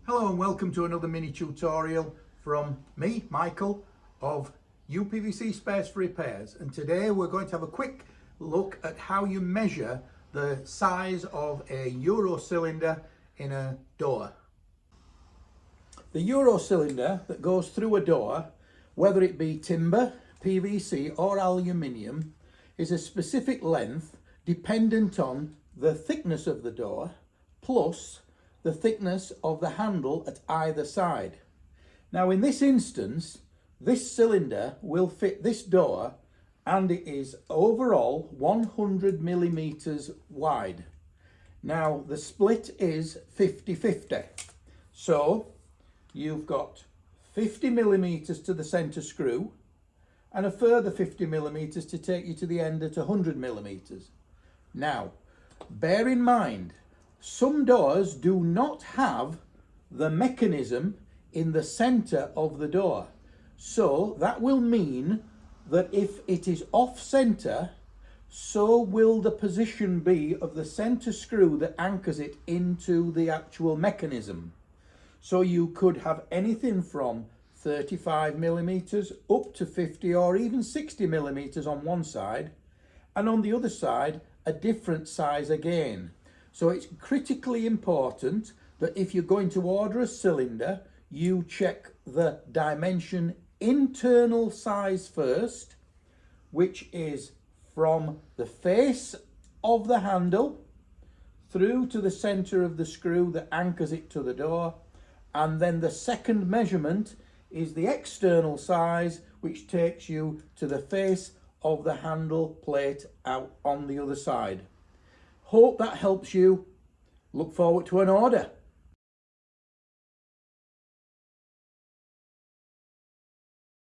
Hello and welcome to another mini tutorial from me, Michael, of Upvc Spares for Repairs. And today we're going to have a quick look at how you measure the size of a Euro cylinder in a door. The Euro cylinder that goes through a door, whether it be timber, PVC or aluminium, is a specific length dependent on the thickness of the door plus the thickness of the handle at either side. Now in this instance, this cylinder will fit this door and it is overall 100 millimeters wide. Now the split is 50-50. So you've got 50 millimeters to the center screw and a further 50 millimeters to take you to the end at 100 millimeters. Now, bear in mind, some doors do not have the mechanism in the center of the door. So that will mean that if it is off center, so will the position be of the center screw that anchors it into the actual mechanism. So you could have anything from 35 millimeters up to 50 or even 60 millimeters on one side, and on the other side a different size again. So it's critically important that if you're going to order a cylinder, you check the dimension internal size first, which is from the face of the handle through to the center of the screw that anchors it to the door. And then the second measurement is the external size, which takes you to the face of the handle plate out on the other side. Hope that helps you. Look forward to an order.